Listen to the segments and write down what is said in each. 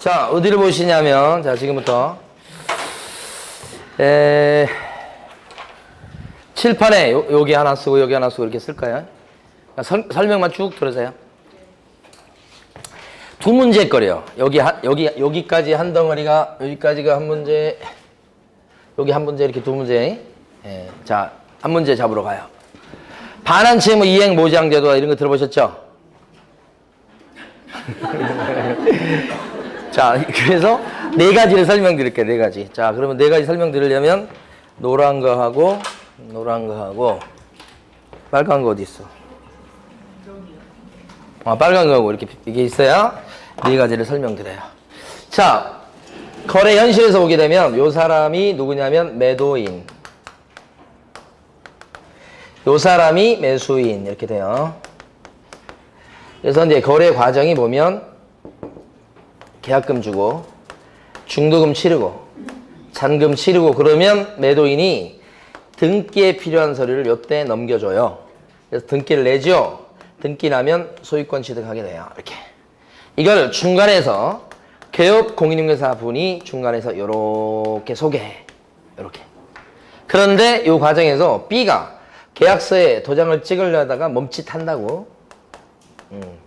자, 어디를 보시냐면, 자, 지금부터, 칠판에 여기 하나 쓰고, 여기 하나 쓰고, 이렇게 쓸까요? 설명만 쭉 들으세요. 두 문제 거리요. 여기까지 한 덩어리가, 여기까지가 한 문제, 여기 한 문제, 이렇게 두 문제. 예, 자, 한 문제 잡으러 가요. 반환체 뭐 이행 모장 제도 이런 거 들어보셨죠? 자, 그래서 네 가지를 설명드릴게요. 네 가지. 자, 그러면 네 가지 설명드리려면 노란 거 하고 빨간 거 어디 있어? 빨간 거하고 이렇게 이게 있어요. 네 가지를 설명드려요. 자, 거래 현실에서 보게 되면 요 사람이 누구냐면 매도인, 요 사람이 매수인 이렇게 돼요. 그래서 이제 거래 과정이 보면 계약금 주고 중도금 치르고 잔금 치르고 그러면 매도인이 등기에 필요한 서류를 요때 넘겨줘요. 그래서 등기를 내죠. 등기 나면 소유권 취득하게 돼요. 이렇게. 이걸 중간에서 개업 공인중개사 분이 중간에서 요렇게 소개해. 요렇게. 그런데 이 과정에서 B가 계약서에 도장을 찍으려다가 멈칫한다고.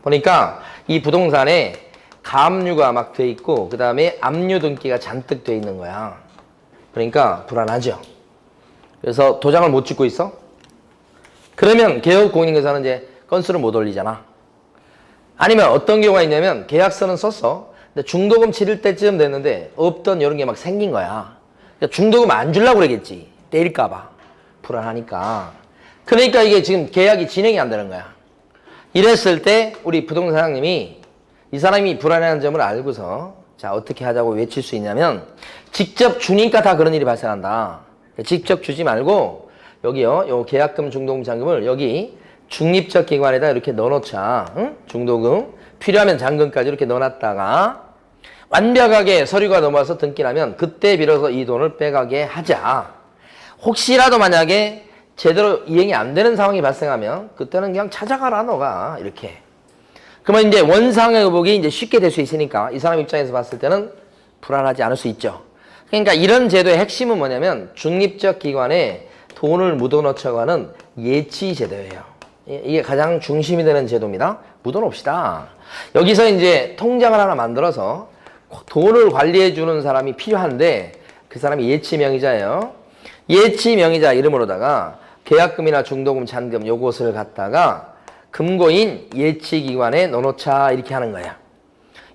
보니까 이 부동산에 가압류가 막 돼 있고 그 다음에 압류 등기가 잔뜩 돼 있는 거야. 그러니까 불안하죠. 그래서 도장을 못 찍고 있어. 그러면 개업 공인중개사는 이제 건수를 못 올리잖아. 아니면 어떤 경우가 있냐면 계약서는 썼어. 근데 중도금 치를 때쯤 됐는데 없던 이런 게 막 생긴 거야. 그러니까 중도금 안 주려고 그러겠지. 때릴까 봐. 불안하니까. 그러니까 이게 지금 계약이 진행이 안 되는 거야. 이랬을 때 우리 부동산 사장님이 이 사람이 불안해하는 점을 알고서 자, 어떻게 하자고 외칠 수 있냐면 직접 주니까 다 그런 일이 발생한다. 직접 주지 말고 여기요. 요 계약금 중도금 잔금을 여기 중립적 기관에다 이렇게 넣어놓자. 응? 중도금 필요하면 잔금까지 이렇게 넣어놨다가 완벽하게 서류가 넘어와서 등기 나면 그때 비로소 이 돈을 빼가게 하자. 혹시라도 만약에 제대로 이행이 안 되는 상황이 발생하면 그때는 그냥 찾아가라 너가 이렇게. 그러면 이제 원상의 의복이 이제 쉽게 될 수 있으니까 이 사람 입장에서 봤을 때는 불안하지 않을 수 있죠. 그러니까 이런 제도의 핵심은 뭐냐면 중립적 기관에 돈을 묻어넣자고 하는 예치 제도예요. 이게 가장 중심이 되는 제도입니다. 묻어놓읍시다. 여기서 이제 통장을 하나 만들어서 돈을 관리해 주는 사람이 필요한데 그 사람이 예치 명의자예요. 예치 명의자 이름으로다가 계약금이나 중도금, 잔금 요것을 갖다가 금고인 예치기관에 넣어놓자 이렇게 하는 거야.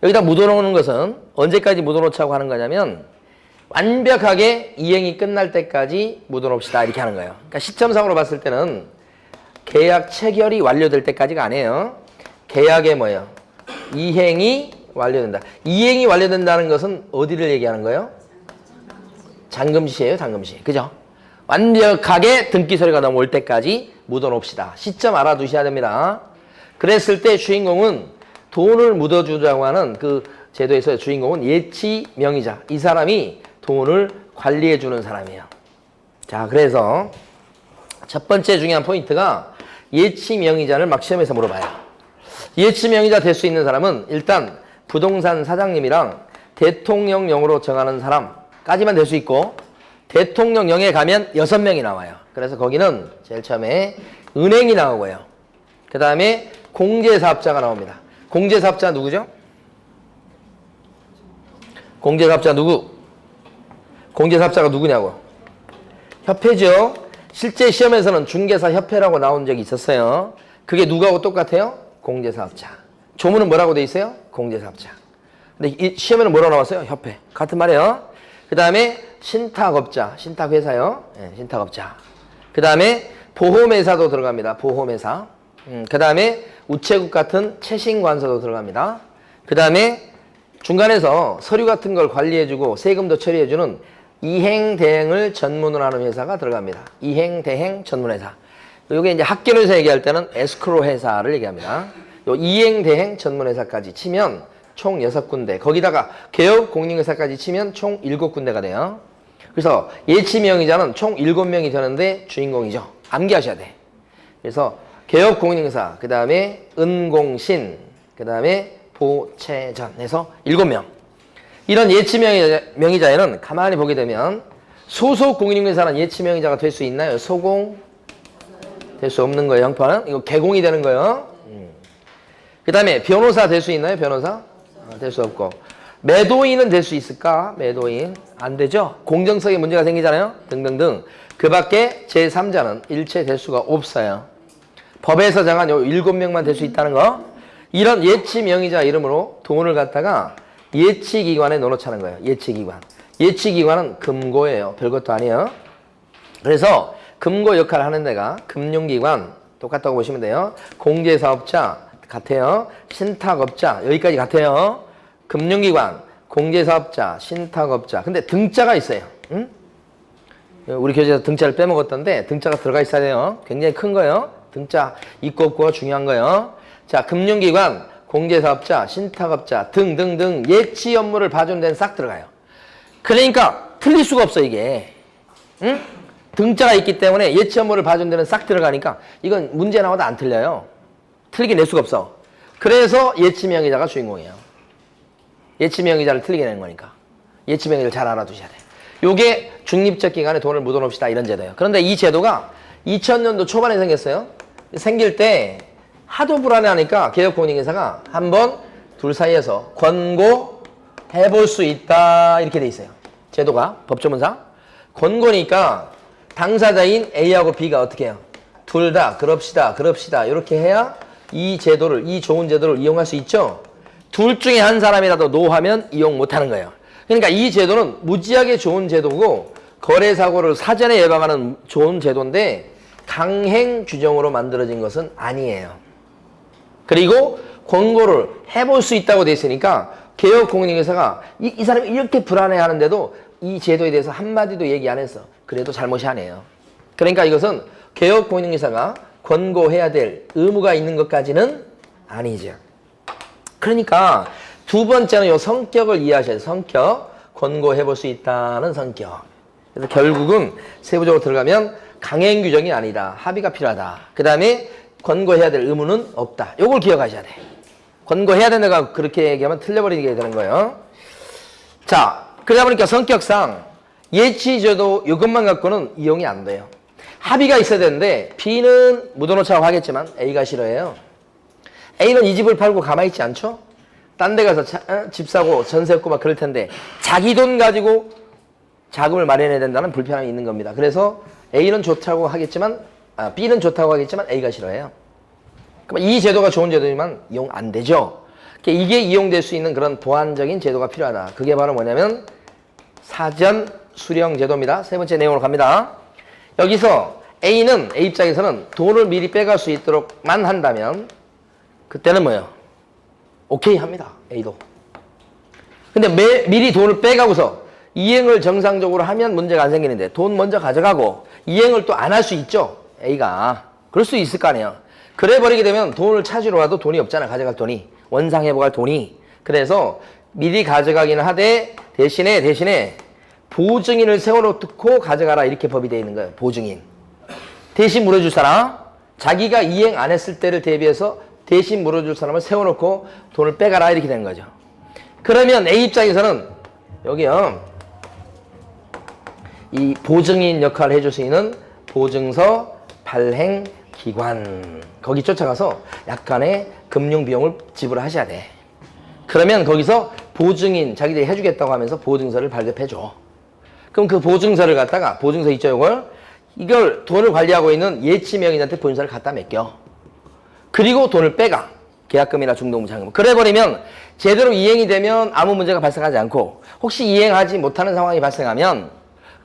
여기다 묻어놓는 것은 언제까지 묻어놓자고 하는 거냐면 완벽하게 이행이 끝날 때까지 묻어놓읍시다 이렇게 하는 거예요. 그러니까 시점상으로 봤을 때는 계약 체결이 완료될 때까지가 아니에요. 계약의 뭐예요? 이행이 완료된다. 이행이 완료된다는 것은 어디를 얘기하는 거예요? 잔금시예요, 잔금시. 그죠? 완벽하게 등기 서류가 넘어올 때까지 묻어놓읍시다. 시점 알아두셔야 됩니다. 그랬을 때 주인공은 돈을 묻어주자고 하는 그 제도에서 주인공은 예치 명의자. 이 사람이 돈을 관리해주는 사람이에요. 자, 그래서 첫 번째 중요한 포인트가 예치 명의자를 막 시험에서 물어봐요. 예치 명의자 될 수 있는 사람은 일단 부동산 사장님이랑 대통령령으로 정하는 사람까지만 될 수 있고 대통령령에 가면 6명이 나와요. 그래서 거기는 제일 처음에 은행이 나오고요. 그 다음에 공제사업자가 나옵니다. 공제사업자 누구죠? 공제사업자 누구? 공제사업자가 누구냐고? 협회죠. 실제 시험에서는 중개사협회라고 나온 적이 있었어요. 그게 누구하고 똑같아요? 공제사업자. 조문은 뭐라고 돼 있어요? 공제사업자. 근데 이 시험에는 뭐라고 나왔어요? 협회. 같은 말이에요. 그 다음에 신탁업자, 신탁회사요. 네, 신탁업자. 그 다음에 보험회사도 들어갑니다. 보험회사. 그 다음에 우체국 같은 채신관서도 들어갑니다. 그 다음에 중간에서 서류 같은 걸 관리해주고 세금도 처리해주는 이행대행을 전문으로 하는 회사가 들어갑니다. 이행대행 전문회사. 이게 이제 학교에서 얘기할 때는 에스크로 회사를 얘기합니다. 요 이행대행 전문회사까지 치면 총 6군데. 거기다가 개업 공인중개사까지 치면 총 7군데가 돼요. 그래서 예치 명의자는 총 7명이 되는데 주인공이죠. 암기하셔야 돼. 그래서 개업 공인중개사, 그 다음에 은공신, 그 다음에 보채전 해서 7명. 이런 예치 명의자에는 가만히 보게 되면 소속 공인중개사는 예치 명의자가 될 수 있나요? 소공? 될 수 없는 거예요, 형편은. 이거 개공이 되는 거예요. 그 다음에 변호사 될 수 있나요? 변호사? 될 수 없고. 매도인은 될 수 있을까? 매도인. 안 되죠? 공정성에 문제가 생기잖아요? 등등등. 그 밖에 제3자는 일체 될 수가 없어요. 법에서 정한 요 7명만 될 수 있다는 거. 이런 예치 명의자 이름으로 돈을 갖다가 예치기관에 넣어놓자는 거예요. 예치기관. 예치기관은 금고예요. 별것도 아니에요. 그래서 금고 역할을 하는 데가 금융기관 똑같다고 보시면 돼요. 공제사업자 같아요. 신탁업자 여기까지 같아요. 금융기관, 공제사업자, 신탁업자. 근데 등자가 있어요. 응? 우리 교재에서 등자를 빼먹었던데 등자가 들어가 있어야 돼요. 굉장히 큰 거예요. 등자 있고 없고 중요한 거예요. 자, 금융기관, 공제사업자, 신탁업자 등등등 예치 업무를 봐주는 데는 싹 들어가요. 그러니까 틀릴 수가 없어 이게. 응? 등자가 있기 때문에 예치 업무를 봐주는 데는 싹 들어가니까 이건 문제 나와도 안 틀려요. 틀리게 낼 수가 없어. 그래서 예치 명의자가 주인공이에요. 예치 명의자를 틀리게 내는 거니까. 예치 명의자를 잘 알아두셔야 돼요. 요게 중립적 기관에 돈을 묻어놓읍시다 이런 제도예요. 그런데 이 제도가 2000년도 초반에 생겼어요. 생길 때 하도 불안해하니까 개혁공인중개사가 한번 둘 사이에서 권고해볼 수 있다 이렇게 돼 있어요. 제도가 법조문상 권고니까 당사자인 A하고 B가 어떻게 해요? 둘 다 그럽시다 이렇게 해야 이 제도를 이 좋은 제도를 이용할 수 있죠. 둘 중에 한 사람이라도 노하면 이용 못하는 거예요. 그러니까 이 제도는 무지하게 좋은 제도고 거래사고를 사전에 예방하는 좋은 제도인데 강행 규정으로 만들어진 것은 아니에요. 그리고 권고를 해볼 수 있다고 돼 있으니까 개혁공인중개사가 이 사람이 이렇게 불안해하는데도 이 제도에 대해서 한마디도 얘기 안 했어. 그래도 잘못이 아니에요. 그러니까 이것은 개혁공인중개사가 권고해야 될 의무가 있는 것까지는 아니죠. 그러니까 두 번째는 이 성격을 이해하셔야 돼요. 성격. 권고해볼 수 있다는 성격. 그래서 결국은 세부적으로 들어가면 강행 규정이 아니다. 합의가 필요하다. 그 다음에 권고해야 될 의무는 없다. 요걸 기억하셔야 돼. 권고해야 된다가 그렇게 얘기하면 틀려버리게 되는 거예요. 자, 그러다 보니까 성격상 예치제도 이것만 갖고는 이용이 안 돼요. 합의가 있어야 되는데 B는 묻어놓자고 하겠지만 A가 싫어해요. A는 이 집을 팔고 가만히 있지 않죠? 딴 데 가서 집 사고 전세 없고 막 그럴 텐데 자기 돈 가지고 자금을 마련해야 된다는 불편함이 있는 겁니다. 그래서 A는 좋다고 하겠지만 B는 좋다고 하겠지만 A가 싫어해요. 그럼 이 제도가 좋은 제도지만 이용 안 되죠. 이게 이용될 수 있는 그런 보완적인 제도가 필요하다. 그게 바로 뭐냐면 사전 수령 제도입니다. 세 번째 내용으로 갑니다. 여기서 A는 A 입장에서는 돈을 미리 빼갈 수 있도록만 한다면 그때는 뭐예요? 오케이 합니다. A도. 근데 미리 돈을 빼가고서 이행을 정상적으로 하면 문제가 안 생기는데 돈 먼저 가져가고 이행을 또 안 할 수 있죠. A가. 그럴 수 있을 거 아니에요. 그래 버리게 되면 돈을 찾으러 와도 돈이 없잖아. 가져갈 돈이. 원상회복할 돈이. 그래서 미리 가져가기는 하되 대신에 보증인을 세워놓고 가져가라 이렇게 법이 되어 있는 거예요. 보증인. 대신 물어줄 사람. 자기가 이행 안 했을 때를 대비해서 대신 물어줄 사람을 세워놓고 돈을 빼가라 이렇게 되는 거죠. 그러면 A 입장에서는 여기요. 이 보증인 역할을 해줄 수 있는 보증서 발행기관 거기 쫓아가서 약간의 금융비용을 지불하셔야 돼. 그러면 거기서 보증인 자기들이 해주겠다고 하면서 보증서를 발급해줘. 그럼 그 보증서를 갖다가 보증서 있죠 이걸 돈을 관리하고 있는 예치명의자한테 본사를 갖다 맡겨. 그리고 돈을 빼가. 계약금이나 중도금자금. 그래버리면 제대로 이행이 되면 아무 문제가 발생하지 않고 혹시 이행하지 못하는 상황이 발생하면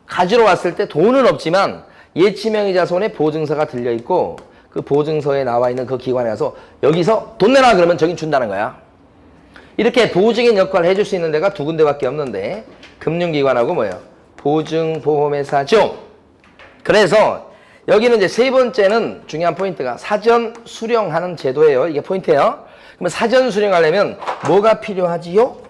가지러 왔을 때 돈은 없지만 예치명의자 손에 보증서가 들려있고 그 보증서에 나와 있는 그 기관에 가서 여기서 돈 내놔 그러면 저긴 준다는 거야. 이렇게 보증인 역할을 해줄 수 있는 데가 두 군데밖에 없는데 금융기관하고 뭐예요? 보증보험회사죠. 그래서 여기는 이제 세 번째는 중요한 포인트가 사전 수령하는 제도예요. 이게 포인트예요. 그러면 사전 수령하려면 뭐가 필요하지요?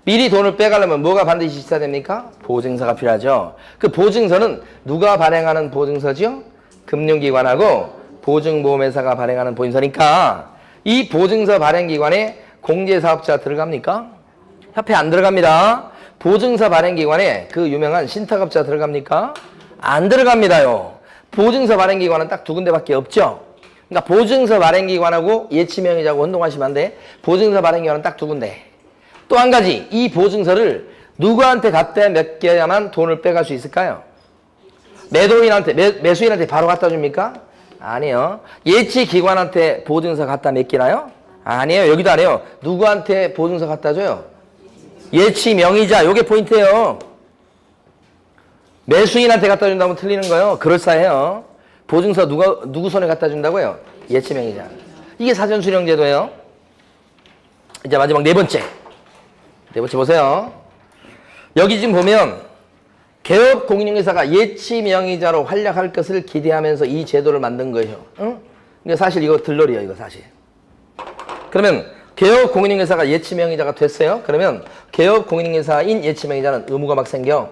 미리 돈을 빼가려면 뭐가 반드시 있어야 됩니까? 보증서가 필요하죠. 그 보증서는 누가 발행하는 보증서죠? 금융기관하고 보증보험회사가 발행하는 보증서니까 이 보증서 발행기관에 공제사업자 들어갑니까? 협회 안 들어갑니다. 보증서 발행기관에 그 유명한 신탁업자 들어갑니까? 안 들어갑니다요. 보증서 발행기관은 딱 두 군데밖에 없죠. 그러니까 보증서 발행기관하고 예치명의자하고 혼동하시면 안 돼. 보증서 발행기관은 딱 두 군데. 또 한 가지, 이 보증서를 누구한테 갖다 맡겨야만 돈을 빼갈 수 있을까요? 매도인한테, 매수인한테 바로 갖다 줍니까? 아니요. 예치기관한테 보증서 갖다 맡기나요? 아니에요. 여기도 안 해요. 누구한테 보증서 갖다 줘요? 예치명의자. 요게 포인트예요. 매수인한테 갖다 준다면 틀리는 거예요. 그럴싸해요. 보증서 누구 손에 갖다 준다고요? 예치명의자. 이게 사전수령제도예요. 이제 마지막 네 번째 보세요. 여기 지금 보면 개업공인중개사가 예치명의자로 활약할 것을 기대하면서 이 제도를 만든 거예요. 응? 근데 사실 이거 들러리예요. 이거 사실. 그러면 개업공인중개사가 예치명의자가 됐어요. 그러면 개업공인중개사인 예치명의자는 의무가 막 생겨.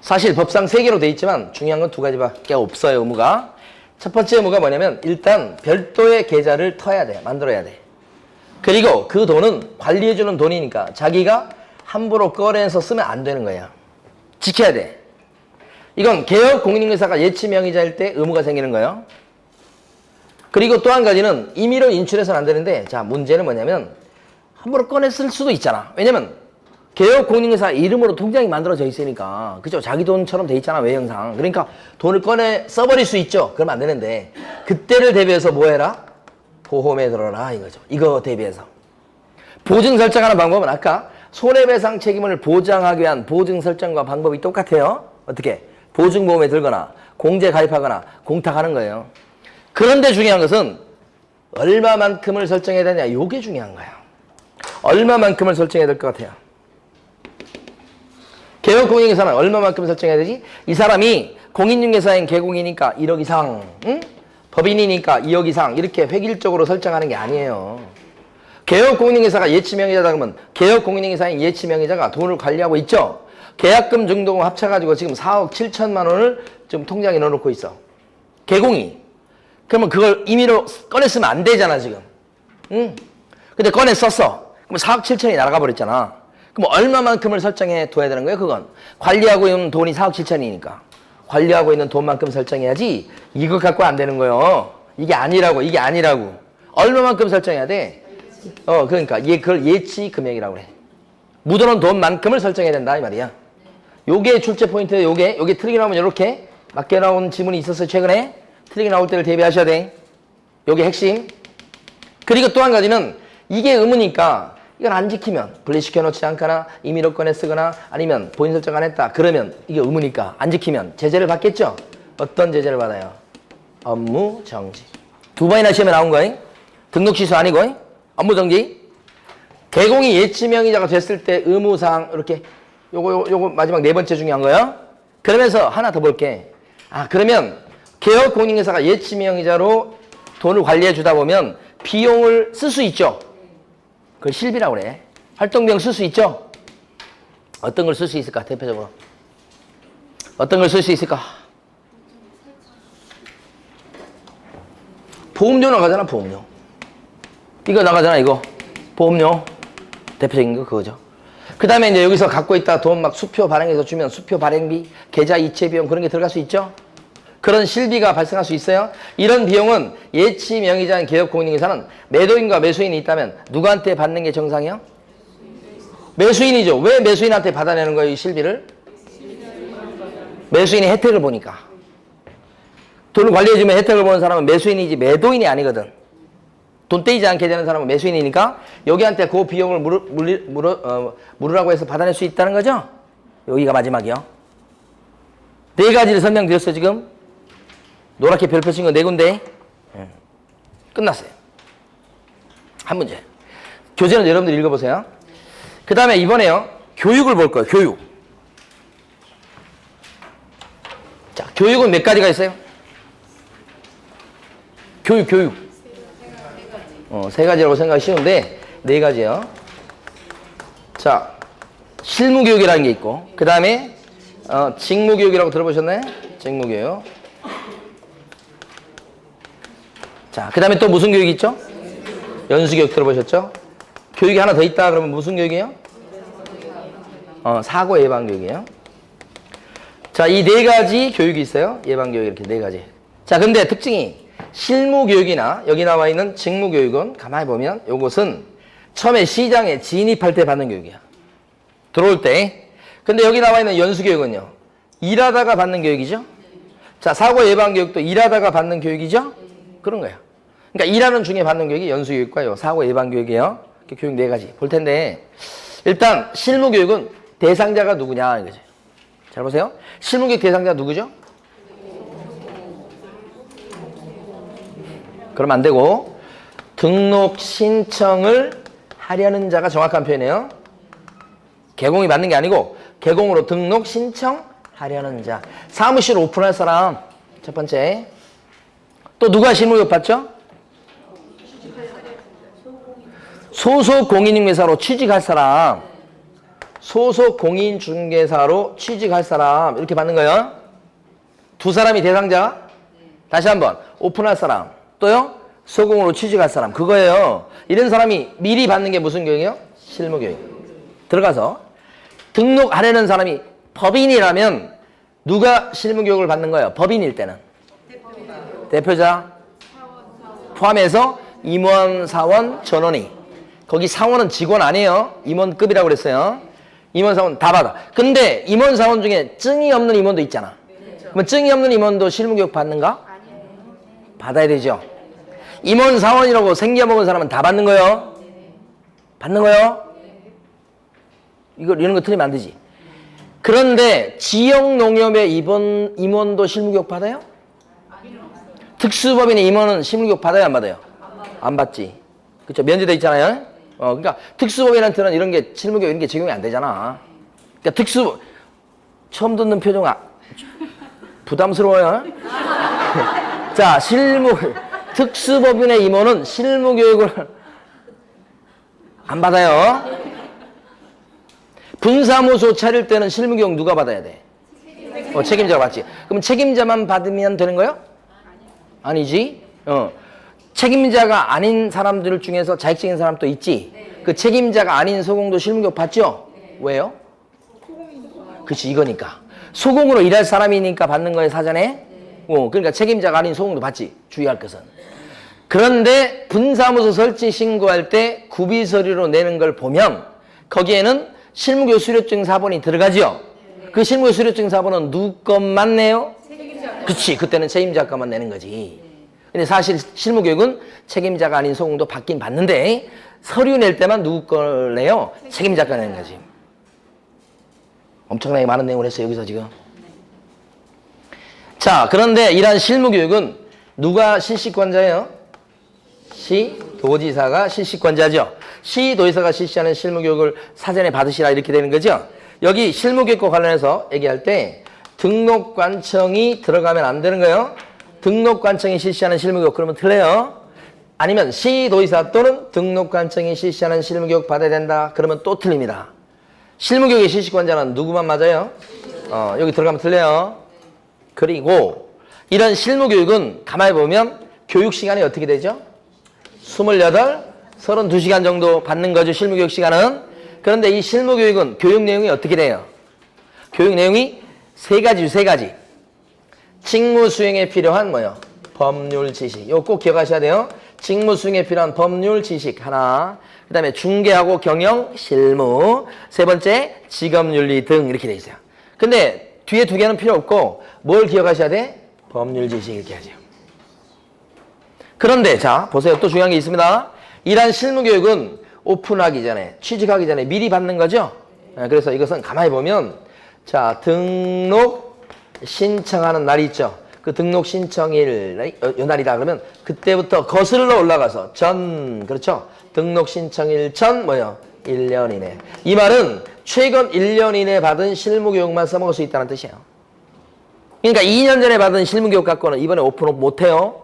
사실 법상 3개로 돼 있지만 중요한 건 2가지밖에 없어요. 의무가. 첫 번째 의무가 뭐냐면 일단 별도의 계좌를 터야 돼. 만들어야 돼. 그리고 그 돈은 관리해주는 돈이니까 자기가 함부로 꺼내서 쓰면 안 되는 거야. 지켜야 돼. 이건 개업공인중개사가 예치명의자일 때 의무가 생기는 거예요. 그리고 또 한 가지는 임의로 인출해서는 안 되는데, 자, 문제는 뭐냐면 함부로 꺼내 쓸 수도 있잖아. 왜냐면 개업공인중개사 이름으로 통장이 만들어져 있으니까, 그죠? 자기 돈처럼 돼 있잖아, 외형상. 그러니까 돈을 꺼내 써버릴 수 있죠. 그러면 안 되는데, 그때를 대비해서 뭐 해라? 보험에 들어라 이거죠. 이거 대비해서. 보증 설정하는 방법은 아까 손해배상 책임을 보장하기 위한 보증 설정과 방법이 똑같아요. 어떻게? 보증보험에 들거나 공제 가입하거나 공탁하는 거예요. 그런데 중요한 것은 얼마만큼을 설정해야 되냐. 이게 중요한 거예요. 얼마만큼을 설정해야 될 것 같아요. 개업공인중개사는 얼마만큼 설정해야 되지? 이 사람이 공인중개사인 개공이니까 1억 이상, 응? 법인이니까 2억 이상 이렇게 획일적으로 설정하는 게 아니에요. 개업공인중개사가 예치명의자다 그러면 개업공인중개사인 예치명의자가 돈을 관리하고 있죠. 계약금 중도금 합쳐가지고 지금 4억 7천만 원을 지금 통장에 넣어놓고 있어. 개공이. 그러면 그걸 임의로 꺼냈으면 안 되잖아 지금. 응? 근데 꺼내 썼어. 그럼 4억 7천이 날아가 버렸잖아. 그럼 얼마만큼을 설정해 둬야 되는 거예요? 그건 관리하고 있는 돈이 4억 7천이니까 관리하고 있는 돈만큼 설정해야지. 이거 갖고 안 되는 거예요. 이게 아니라고. 얼마만큼 설정해야 돼? 그러니까 그걸 예치 금액이라고 그래. 묻어놓은 돈만큼을 설정해야 된다 이 말이야. 요게 출제 포인트예요. 요게 트릭이 나오면 이렇게 맞게 나온 지문이 있었어요. 최근에 트릭이 나올 때를 대비하셔야 돼. 요게 핵심. 그리고 또 한 가지는 이게 의무니까 이걸 안 지키면 분리시켜 놓지 않거나 임의로 꺼내 쓰거나 아니면 본인 설정 안 했다. 그러면 이게 의무니까 안 지키면 제재를 받겠죠? 어떤 제재를 받아요? 업무 정지. 2번이나 시험에 나온 거예요. 등록 취소 아니고 업무 정지. 개공이 예치명의자가 됐을 때 의무사항 이렇게 요거 마지막 네 번째 중요한 거예요. 그러면서 하나 더 볼게. 그러면 개업공인중개사가 예치명의자로 돈을 관리해 주다 보면 비용을 쓸 수 있죠. 그걸 실비라고 그래. 활동비용 쓸 수 있죠? 어떤 걸 쓸 수 있을까? 대표적으로. 어떤 걸 쓸 수 있을까? 보험료 나가잖아, 보험료. 이거 나가잖아, 이거. 보험료. 대표적인 거 그거죠. 그 다음에 이제 여기서 갖고 있다 돈 막 수표 발행해서 주면 수표 발행비, 계좌 이체 비용 그런 게 들어갈 수 있죠? 그런 실비가 발생할 수 있어요. 이런 비용은 예치명의자인 개업공인중개사는 매도인과 매수인이 있다면 누구한테 받는 게 정상이요? 매수인이죠. 왜 매수인한테 받아내는 거예요, 이 실비를? 매수인이 혜택을 보니까. 돈을 관리해주면 혜택을 보는 사람은 매수인이지 매도인이 아니거든. 돈 떼이지 않게 되는 사람은 매수인이니까 여기한테 그 비용을 물으라고 해서 받아낼 수 있다는 거죠? 여기가 마지막이요. 네 가지를 설명드렸어요, 지금. 노랗게 별표 친 거 네 군데. 끝났어요. 한 문제. 교재는 여러분들 읽어보세요. 그 다음에 이번에요. 교육을 볼 거예요. 교육. 자, 교육은 몇 가지가 있어요? 교육. 세 가지라고 생각이 쉬운데 네 가지요. 자, 실무교육이라는 게 있고 그 다음에 직무교육이라고 들어보셨나요? 직무교육. 자, 그 다음에 또 무슨 교육 있죠? 연수교육 들어보셨죠? 교육이 하나 더 있다 그러면 무슨 교육이에요? 사고 예방 교육이에요. 자, 이 네 가지 교육이 있어요. 예방 교육 이렇게 네 가지. 자, 근데 특징이 실무 교육이나 여기 나와 있는 직무 교육은 가만히 보면 요것은 처음에 시장에 진입할 때 받는 교육이야. 들어올 때. 근데 여기 나와 있는 연수 교육은요. 일하다가 받는 교육이죠. 자, 사고 예방 교육도 일하다가 받는 교육이죠. 그런 거야. 그러니까 일하는 중에 받는 교육이 연수 교육과 요 사고 예방 교육이에요. 교육 네 가지 볼 텐데 일단 실무 교육은 대상자가 누구냐 이거지. 잘 보세요. 실무 교육 대상자 누구죠? 그러면 안 되고 등록 신청을 하려는 자가 정확한 표현이에요. 개공이 맞는 게 아니고 개공으로 등록 신청하려는 자. 사무실 오픈할 사람 첫 번째. 또 누가 실무교육 받죠? 소속 공인중개사로 취직할 사람. 소속 공인중개사로 취직할 사람 이렇게 받는 거예요. 두 사람이 대상자. 다시 한번 오픈할 사람. 또요? 소공으로 취직할 사람. 그거예요. 이런 사람이 미리 받는 게 무슨 교육이에요? 실무교육. 들어가서 등록하려는 사람이 법인이라면 누가 실무교육을 받는 거예요? 법인일 때는. 대표자 포함해서 임원, 사원, 전원이. 거기 사원은 직원 아니에요. 임원급이라고 그랬어요. 임원, 사원 다 받아. 근데 임원, 사원 중에 증이 없는 임원도 있잖아. 그럼 증이 없는 임원도 실무교육 받는가? 받아야 되죠. 임원, 사원이라고 생겨먹은 사람은 다 받는 거예요. 받는 거예요. 이런 거 틀리면 안 되지. 그런데 지역농협의 임원도 실무교육 받아요? 특수법인의 임원은 실무교육 받아요, 안 받아요? 안 받지. 그렇죠. 면제돼 있잖아요. 그러니까 특수법인한테는 이런 게 실무교육 이런 게 적용이 안 되잖아. 그러니까 처음 듣는 표정 부담스러워요. 자, 특수법인의 임원은 실무교육을 안 받아요. 분사무소 차릴 때는 실무교육 누가 받아야 돼? 책임자가 받지. 그럼 책임자만 받으면 되는 거예요? 아니지. 책임자가 아닌 사람들 중에서 자격증인 사람 또 있지. 그 책임자가 아닌 소공도 실무교육 받죠? 왜요? 그치, 이거니까. 소공으로 일할 사람이니까 받는 거예요, 사전에. 그러니까 책임자가 아닌 소공도 받지. 주의할 것은. 그런데 분사무소 설치 신고할 때 구비서류로 내는 걸 보면 거기에는 실무교육 수료증 사본이 들어가죠. 그 실무교육 수료증 사본은 누구 것만 내요? 그치, 그때는 책임자 것만 내는 거지. 근데 사실 실무교육은 책임자가 아닌 소공도 받긴 받는데 서류 낼 때만 누구 걸 내요? 책임자 거 내는 거지. 엄청나게 많은 내용을 했어요, 여기서 지금. 자, 그런데 이러한 실무교육은 누가 실시권자예요? 시도지사가 실시권자죠. 시도지사가 실시하는 실무교육을 사전에 받으시라 이렇게 되는 거죠. 여기 실무교육과 관련해서 얘기할 때 등록관청이 들어가면 안 되는 거예요. 등록관청이 실시하는 실무교육 그러면 틀려요. 아니면 시도지사 또는 등록관청이 실시하는 실무교육 받아야 된다 그러면 또 틀립니다. 실무교육의 실시권자는 누구만 맞아요? 여기 들어가면 틀려요. 그리고 이런 실무교육은 가만히 보면 교육시간이 어떻게 되죠? 28, 32시간 정도 받는 거죠, 실무교육 시간은. 그런데 이 실무교육은 교육 내용이 어떻게 돼요? 교육 내용이 세 가지. 직무 수행에 필요한 뭐요? 법률 지식. 이거 꼭 기억하셔야 돼요. 직무 수행에 필요한 법률 지식 하나. 그 다음에 중개하고 경영, 실무. 세 번째, 직업윤리 등 이렇게 돼 있어요. 근데 뒤에 두 개는 필요 없고 뭘 기억하셔야 돼? 법률 지식 이렇게 하죠. 그런데 자, 보세요. 또 중요한 게 있습니다. 이러한 실무교육은 오픈하기 전에, 취직하기 전에 미리 받는 거죠. 그래서 이것은 가만히 보면 자, 등록 신청하는 날이 있죠. 그 등록 신청일 요 날이다 그러면 그때부터 거슬러 올라가서 그렇죠. 등록 신청일 전 뭐요? 1년 이내. 이 말은 최근 1년 이내 받은 실무교육만 써먹을 수 있다는 뜻이에요. 그러니까 2년 전에 받은 실무교육 갖고는 이번에 오픈업 못해요.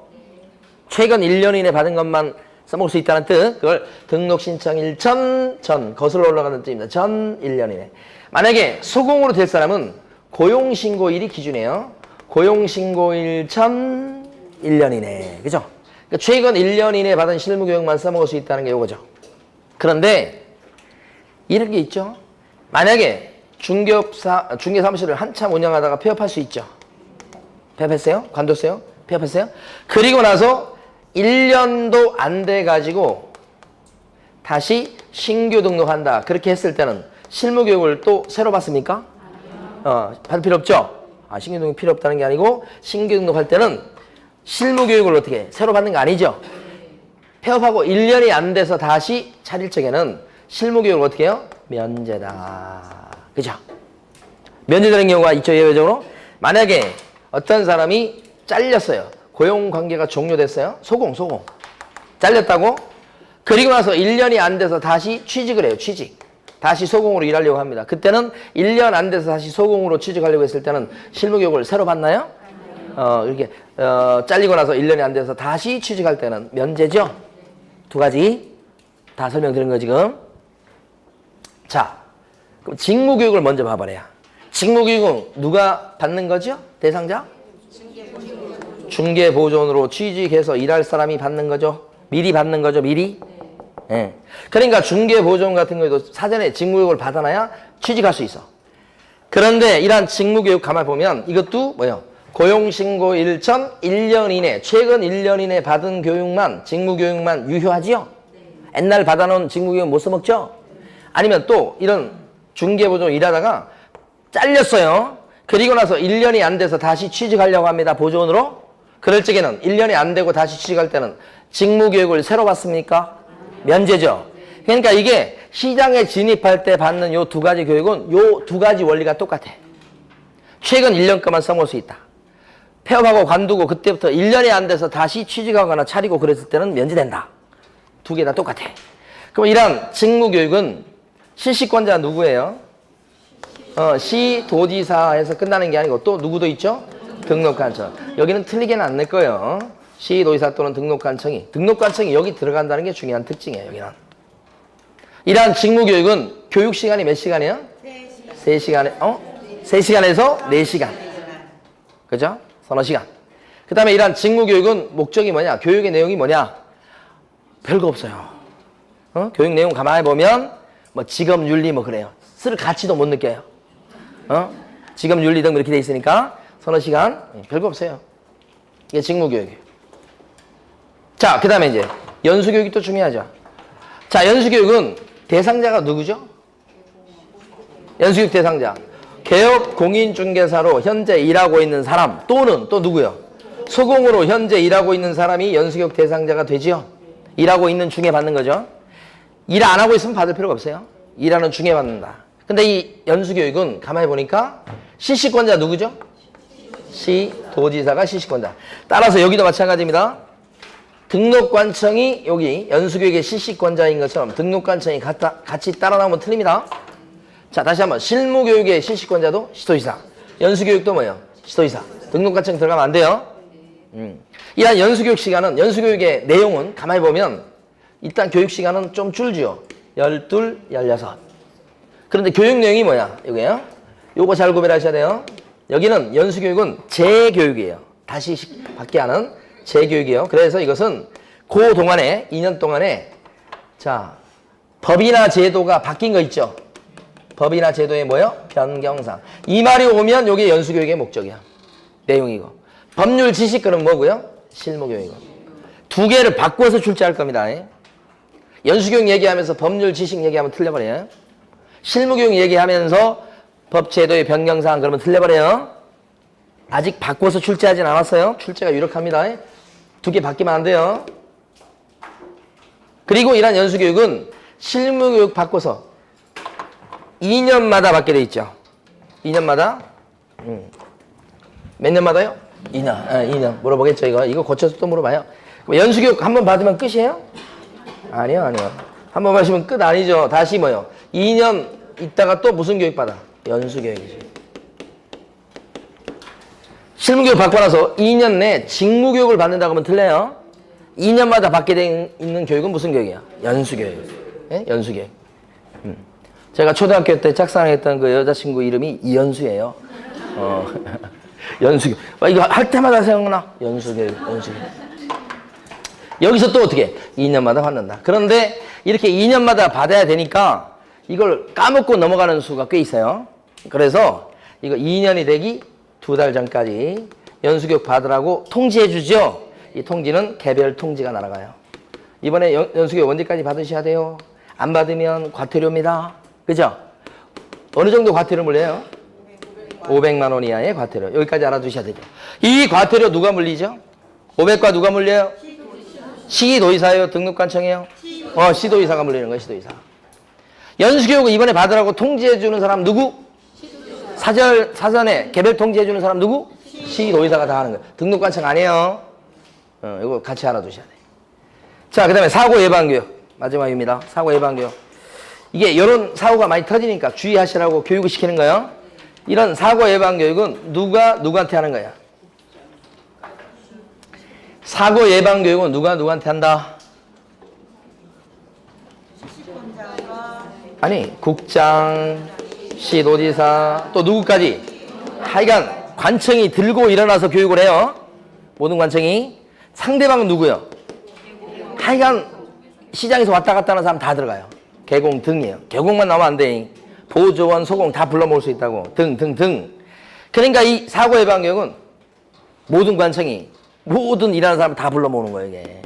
최근 1년 이내 받은 것만 써먹을 수 있다는 뜻. 그걸 등록 신청일 전 거슬러 올라가는 뜻입니다. 전 1년 이내. 만약에 소공으로 될 사람은 고용신고일이 기준이에요. 고용신고일 전 1년 이내. 그죠? 그러니까 최근 1년 이내 받은 실무교육만 써먹을 수 있다는 게 이거죠. 그런데 이런 게 있죠. 만약에 중개 사무실을 한참 운영하다가 폐업할 수 있죠. 폐업했어요? 관뒀어요? 폐업했어요? 그리고 나서 1년도 안 돼 가지고 다시 신규 등록한다. 그렇게 했을 때는 실무 교육을 또 새로 받습니까? 받을 필요 없죠? 신규 등록 필요 없다는 게 아니고 신규 등록할 때는 실무 교육을 어떻게 새로 받는 거 아니죠? 폐업하고 1년이 안 돼서 다시 차릴 적에는 실무 교육을 어떻게 해요? 면제다. 그죠? 면제되는 경우가 있죠, 예외적으로. 만약에 어떤 사람이 잘렸어요. 고용관계가 종료됐어요. 소공. 잘렸다고? 그리고 나서 1년이 안 돼서 다시 취직을 해요, 취직. 다시 소공으로 일하려고 합니다. 그때는 1년 안 돼서 다시 소공으로 취직하려고 했을 때는 실무교육을 새로 받나요? 이렇게 잘리고 나서 1년이 안 돼서 다시 취직할 때는 면제죠? 두 가지 다 설명드린 거 지금. 자, 그럼 직무교육을 먼저 봐버려요. 직무교육은 누가 받는 거죠? 대상자? 중개보존으로 취직해서 일할 사람이 받는 거죠? 미리 받는 거죠, 미리? 네. 그러니까 중개보존 같은 경우에도 사전에 직무교육을 받아놔야 취직할 수 있어. 그런데 이러한 직무교육 가만 보면 이것도 뭐예요? 고용신고 일전 1년 이내, 최근 1년 이내 받은 교육만, 직무교육만 유효하지요? 옛날 받아놓은 직무교육 못 써먹죠? 아니면 또 이런 중개보존 일하다가 잘렸어요. 그리고 나서 1년이 안 돼서 다시 취직하려고 합니다. 보존으로. 그럴 적에는 1년이 안 되고 다시 취직할 때는 직무교육을 새로 받습니까? 면제죠. 그러니까 이게 시장에 진입할 때 받는 요 두 가지 교육은 요 두 가지 원리가 똑같아. 최근 1년 동안 써먹을 수 있다. 폐업하고 관두고 그때부터 1년이 안 돼서 다시 취직하거나 차리고 그랬을 때는 면제된다. 두 개 다 똑같아. 그럼 이런 직무교육은 실시권자 누구예요? 시도지사에서 끝나는 게 아니고 또 누구도 있죠? 등록관청. 여기는 틀리게는 안 낼 거예요. 시도지사 또는 등록관청이 여기 들어간다는 게 중요한 특징이에요. 여기는. 이러한 직무교육은 교육 시간이 몇 시간이에요? 3시간에 3시간에서 4시간. 그죠? 서너 시간. 그 다음에 이러한 직무교육은 목적이 뭐냐? 교육의 내용이 뭐냐? 별거 없어요. 교육 내용 가만히 보면 뭐 직업윤리 뭐 그래요. 쓸 가치도 못 느껴요. 직업윤리 등 이렇게 돼 있으니까 서너 시간 별거 없어요. 이게 직무교육이에요. 자, 그 다음에 이제 연수교육이 또 중요하죠. 자, 연수교육은 대상자가 누구죠? 연수교육 대상자. 개업 공인중개사로 현재 일하고 있는 사람 또는 또 누구요? 소공으로 현재 일하고 있는 사람이 연수교육 대상자가 되지요. 일하고 있는 중에 받는 거죠. 일 안 하고 있으면 받을 필요가 없어요. 일하는 중에 받는다. 근데 이 연수교육은 가만히 보니까 실시권자 누구죠? 시도지사가 실시권자. 따라서 여기도 마찬가지입니다. 등록관청이 여기 연수교육의 실시권자인 것처럼 등록관청이 같이 따라 나오면 틀립니다. 자, 다시 한번 실무교육의 실시권자도 시도지사. 연수교육도 뭐예요? 시도지사. 등록관청 들어가면 안 돼요. 이러한 연수교육 시간은, 연수교육의 내용은 가만히 보면 일단 교육 시간은 좀 줄지요. 12, 16. 그런데 교육 내용이 뭐야? 이거예요. 요거 잘 구별하셔야 돼요. 여기는 연수교육은 재교육이에요. 다시 받게 하는 재교육이에요. 그래서 이것은 그 동안에 2년 동안에 자 법이나 제도가 바뀐 거 있죠. 법이나 제도의 뭐요? 변경상. 이 말이 오면 이게 연수교육의 목적이야. 내용이고. 법률 지식 그럼 뭐고요? 실무교육이고. 두 개를 바꿔서 출제할 겁니다. 연수교육 얘기하면서 법률 지식 얘기하면 틀려버려요. 실무교육 얘기하면서 법 제도의 변경사항 그러면 틀려버려요. 아직 바꿔서 출제하진 않았어요. 출제가 유력합니다. 두 개 바뀌면 안 돼요. 그리고 이러한 연수교육은 실무교육 바꿔서 2년마다 받게 돼 있죠. 2년마다. 몇 년마다요? 2년. 2년. 물어보겠죠, 이거. 이거 고쳐서 또 물어봐요. 연수교육 한 번 받으면 끝이에요? 아니요. 한 번 받으시면 끝 아니죠. 다시 뭐요? 2년 있다가 또 무슨 교육 받아? 연수교육이지. 실무교육 받고 나서 2년 내 직무교육을 받는다고 하면 틀려요. 2년마다 받게 돼 있는 교육은 무슨 교육이야? 연수교육. 예? 연수교육. 제가 초등학교 때 짝사랑했던 그 여자친구 이름이 이연수예요. 연수교육. 이거 할 때마다 생각나. 연수교육. 여기서 또 어떻게? 2년마다 받는다. 그런데 이렇게 2년마다 받아야 되니까 이걸 까먹고 넘어가는 수가 꽤 있어요. 그래서 이거 2년이 되기 2달 전까지 연수교육 받으라고 통지해 주죠. 이 통지는 개별 통지가 날아가요. 이번에 연수교육 언제까지 받으셔야 돼요? 안 받으면 과태료입니다. 그죠? 어느 정도 과태료 물려요? 500만 원 이하의 과태료. 여기까지 알아두셔야 되죠. 이 과태료 누가 물리죠? 500과 누가 물려요? 시도의사예요? 등록관청이에요? 시도의사가 물리는 거예요. 시도의사. 연수교육을 이번에 받으라고 통지해 주는 사람 누구? 사전에 개별 통지해 주는 사람 누구? 시도의사가 다 하는 거예요. 등록관청 아니에요. 이거 같이 알아두셔야 돼요. 자, 그 다음에 사고 예방교육. 마지막입니다. 사고 예방교육. 이게 이런 사고가 많이 터지니까 주의하시라고 교육을 시키는 거예요. 이런 사고 예방교육은 누가 누구한테 하는 거야? 사고 예방교육은 누가 누구한테 한다? 아니, 국장, 시도지사, 또 누구까지? 하여간 관청이 들고 일어나서 교육을 해요. 모든 관청이. 상대방은 누구요? 하여간 시장에서 왔다 갔다 하는 사람 다 들어가요. 개공 등이에요. 개공만 나오면 안 돼. 보조원, 소공 다 불러 모을 수 있다고. 등. 그러니까 이 사고 예방 교육은 모든 관청이 모든 일하는 사람 다 불러 모으는 거예요, 이게.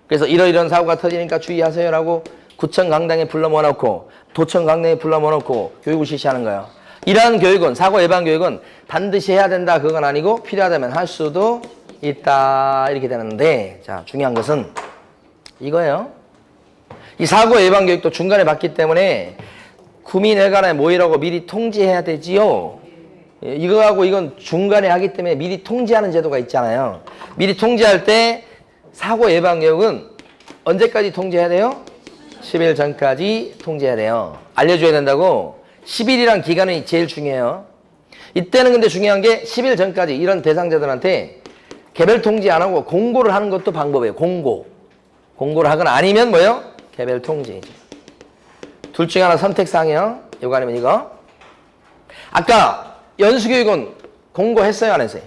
그래서 이런 사고가 터지니까 주의하세요라고 구청 강당에 불러 모아놓고 도청 강당에 불러 모아놓고 교육을 실시하는 거예요. 이러한 교육은 사고 예방 교육은 반드시 해야 된다 그건 아니고 필요하다면 할 수도 있다 이렇게 되는데, 자, 중요한 것은 이거예요. 이 사고 예방 교육도 중간에 받기 때문에 구민회관에 모이라고 미리 통지해야 되지요. 이거하고 이건 중간에 하기 때문에 미리 통지하는 제도가 있잖아요. 미리 통지할 때 사고 예방 교육은 언제까지 통지해야 돼요? 10일 전까지 통지해야 돼요. 알려줘야 된다고. 10일이란 기간이 제일 중요해요. 이때는 근데 중요한 게 10일 전까지 이런 대상자들한테 개별 통지 안 하고 공고를 하는 것도 방법이에요. 공고를 하거나 아니면 뭐예요? 개별 통지. 둘 중에 하나 선택사항이요. 이거 아니면 이거. 아까 연수교육은 공고했어요? 안 했어요?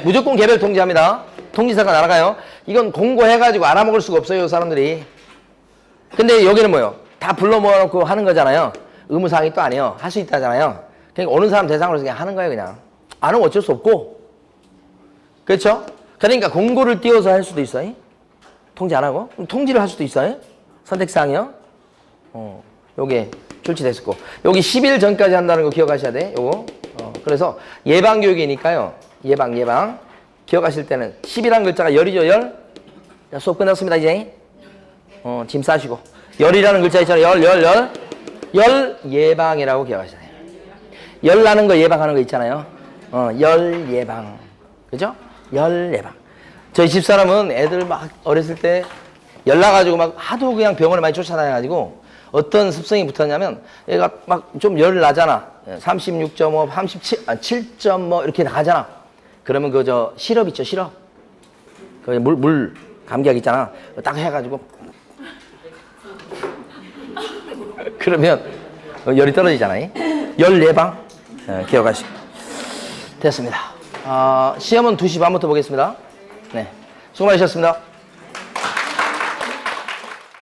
무조건 개별 통지합니다. 통지사가 날아가요. 이건 공고해가지고 알아먹을 수가 없어요, 사람들이. 근데 여기는 뭐예요? 다 불러 모아놓고 하는 거잖아요. 의무사항이 또 아니에요. 할 수 있다잖아요. 그러니까 오는 사람 대상으로 그냥 하는 거예요, 그냥. 안 하면 어쩔 수 없고. 그렇죠? 그러니까 공고를 띄워서 할 수도 있어요. 통지 안 하고. 그럼 통지를 할 수도 있어요. 선택사항이요. 요게 출시됐었고. 여기 10일 전까지 한다는 거 기억하셔야 돼. 요거. 그래서 예방교육이니까요. 예방. 기억하실 때는 10이라는 글자가 열이죠, 열. 자, 수업 끝났습니다, 이제. 짐 싸시고. 열이라는 글자 있잖아요. 열 예방이라고 기억하셔야 돼요. 열 나는 거 예방하는 거 있잖아요. 열 예방. 그죠? 열 예방. 저희 집사람은 애들 막 어렸을 때 열 나가지고 막 하도 그냥 병원에 많이 쫓아다녀가지고 어떤 습성이 붙었냐면 얘가 막 좀 열 나잖아. 36.5, 37, 7.뭐 이렇게 나가잖아. 그러면 그 저 시럽 있죠, 시럽. 그 물 감기약 있잖아. 딱 해가지고 그러면 열이 떨어지잖아요. 열 예방. 기억하시고. 됐습니다. 시험은 2시 반부터 보겠습니다. 네. 수고 많으셨습니다.